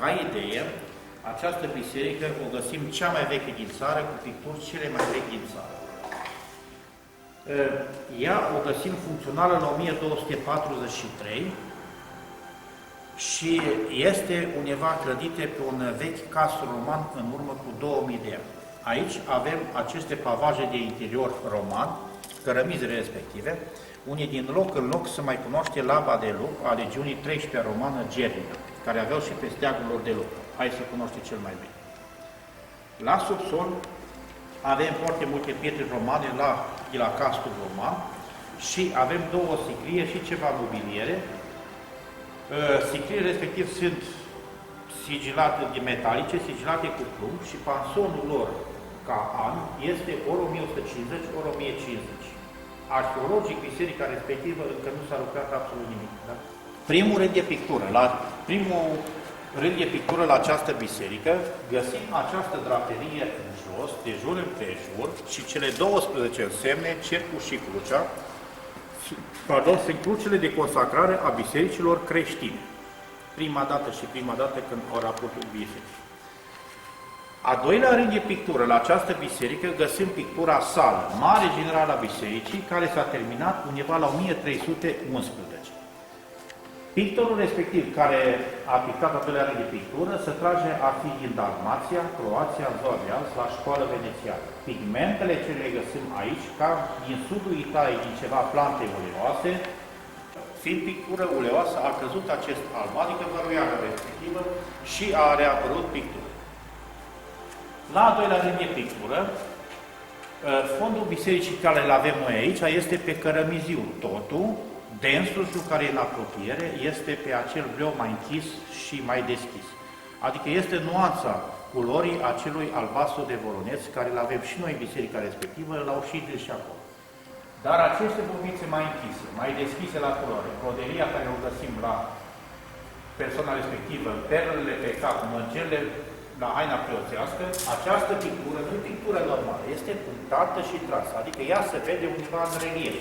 Ca idee, această biserică o găsim cea mai veche din țară, cu picturi cele mai vechi din țară. Ea o găsim funcțională la 1243 și este undeva clădită pe un vechi castru roman în urmă cu 2000 de ani. Aici avem aceste pavaje de interior roman, cărămizele respective, unde din loc în loc se mai cunoaște laba de lup a legiunii 13 romană Germina, care aveau și pe steagul lor de lup. Hai să cunoaște cel mai bine. La subsol avem foarte multe pietre romane de la castul roman și avem două sicrie și ceva mobiliere. Sicriile respectiv sunt sigilate de metalice, sigilate cu plumb și pansonul lor ca an este ori 1150, ori 1050. Arheologic, biserica respectivă încă nu s-a lucrat absolut nimic. Da? Primul rând de pictură la această biserică, găsim această draperie în jos, de jur împrejur, și cele 12 însemne, cercul și crucea, sunt crucele de consacrare a bisericilor creștine. Prima dată când au raportul bisericii. A doilea rând de pictură la această biserică găsim pictura sală, mare general a bisericii, care s-a terminat undeva la 1311. Pictorul respectiv, care a pictat a doilea rând de pictură, se trage a fi din Dalmația, Croația, ziua de azi, la școală venețiană. Pigmentele ce le găsim aici, ca din sudul Italiei, din ceva plante uleoase, fiind pictură uleoasă, a căzut acest alb, adică văruiala respectivă, și a reapărut pictură. La a doilea rând de pictură, fondul bisericii care îl avem noi aici este pe cărămiziu. Totul, densul care e în apropiere, este pe acel bleu mai închis și mai deschis. Adică este nuanța culorii acelui albastru de voroneț, care îl avem și noi în biserica respectivă, l-au și dus și acolo. Dar aceste bobițe mai închise, mai deschise la culoare, broderia care o găsim la persoana respectivă, perlele pe cap, mărgele la haina preoțească, această pictură nu e pictură normală, este punctată și trasă, adică ea se vede undeva în relief.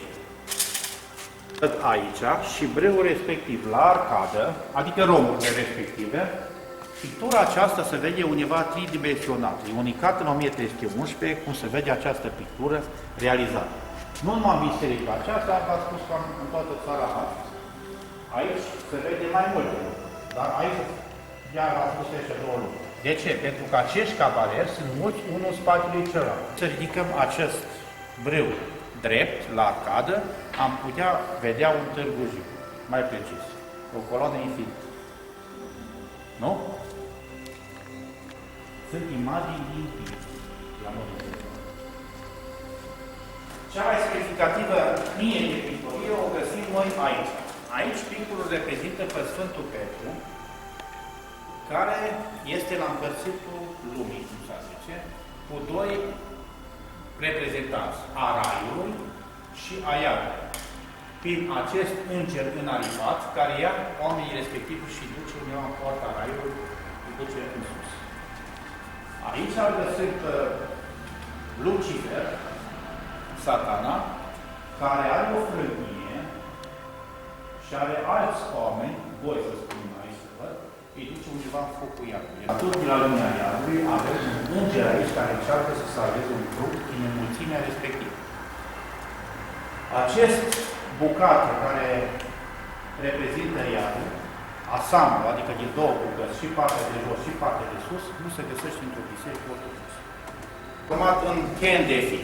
Aici și breul respectiv la arcadă, adică romurile respective, pictura aceasta se vede undeva tridimensionată. E unicat în 1311 cum se vede această pictură realizată. Nu numai în biserica aceasta, v-am spus cam în toată țara asta. Aici se vede mai multe lucruri, dar aici iar v-am spus aici două lucruri. De ce? Pentru că acești cavaleri sunt mulți unul în spatele celălalt. Să ridicăm acest brâu drept, la arcadă, am putea vedea un Târgu Jiu, mai precis, o coloană infinită. Nu? Sunt imagini limpide, la modul de cea mai semnificativă linie de pictorie o găsim noi aici. Aici picturul reprezintă pe Sfântul Petru, care este la împărțitul lumii, cum s-a zice, cu doi reprezentanți, a Raiului și a Iadului, prin acest înger înaripat, care ia oamenii respectivi și duce undeva în poarta Raiului, îi duce în sus. Aici îl găsim Lucifer, Satana, care are o frânie și are alți oameni, voi să spunem aici să văd, îi duce undeva în focul iadului. Tot de la lumea iadului avem un înger aici care încearcă să salveze un trup din înmulțimea respectivă. Acest bucate care reprezintă iadul, asamblu, adică din două bucăți, și partea de jos și partea de sus, nu se găsește într-o biserică ortodoxă. Format în Kendefi.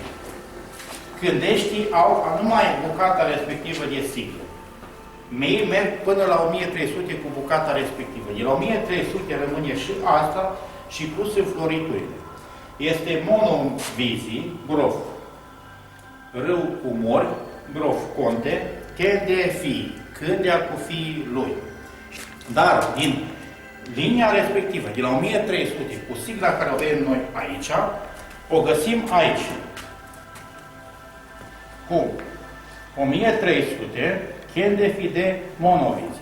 Gândeștii au numai bucata respectivă de siglă. Mei merg până la 1300 cu bucata respectivă. De la 1300 rămâne și asta și plus în floriturile. Este monovizii, grof, râu cu mori, grof conte, de fii, cândea cu fiii lui. Dar din linia respectivă, de la 1300, cu sigla care o avem noi aici, o găsim aici. Cu 1300, Kendefi de monovizi,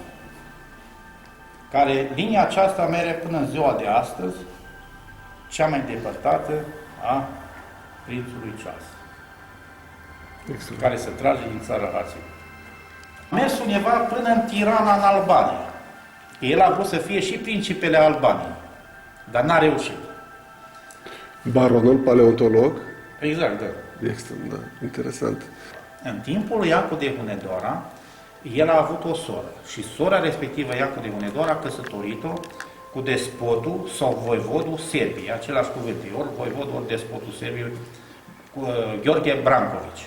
care linia aceasta merge până în ziua de astăzi, cea mai depărtată a Prințului Ceas, care se trage din țara Hațului. A mers undeva până în Tirana, în Albania, El a vrut să fie și principele Albaniei, dar n-a reușit. Baronul paleontolog? Exact, da. Extrem, da. Interesant. În timpul lui Iacu de Hunedoara, el a avut o soră și sora respectivă, Iacu de Hunedoara, a căsătorit-o cu despotul sau voivodul Serbiei, același cuvânt, ori voivodul, ori despotul Serbiei, cu Gheorghe Brancovici.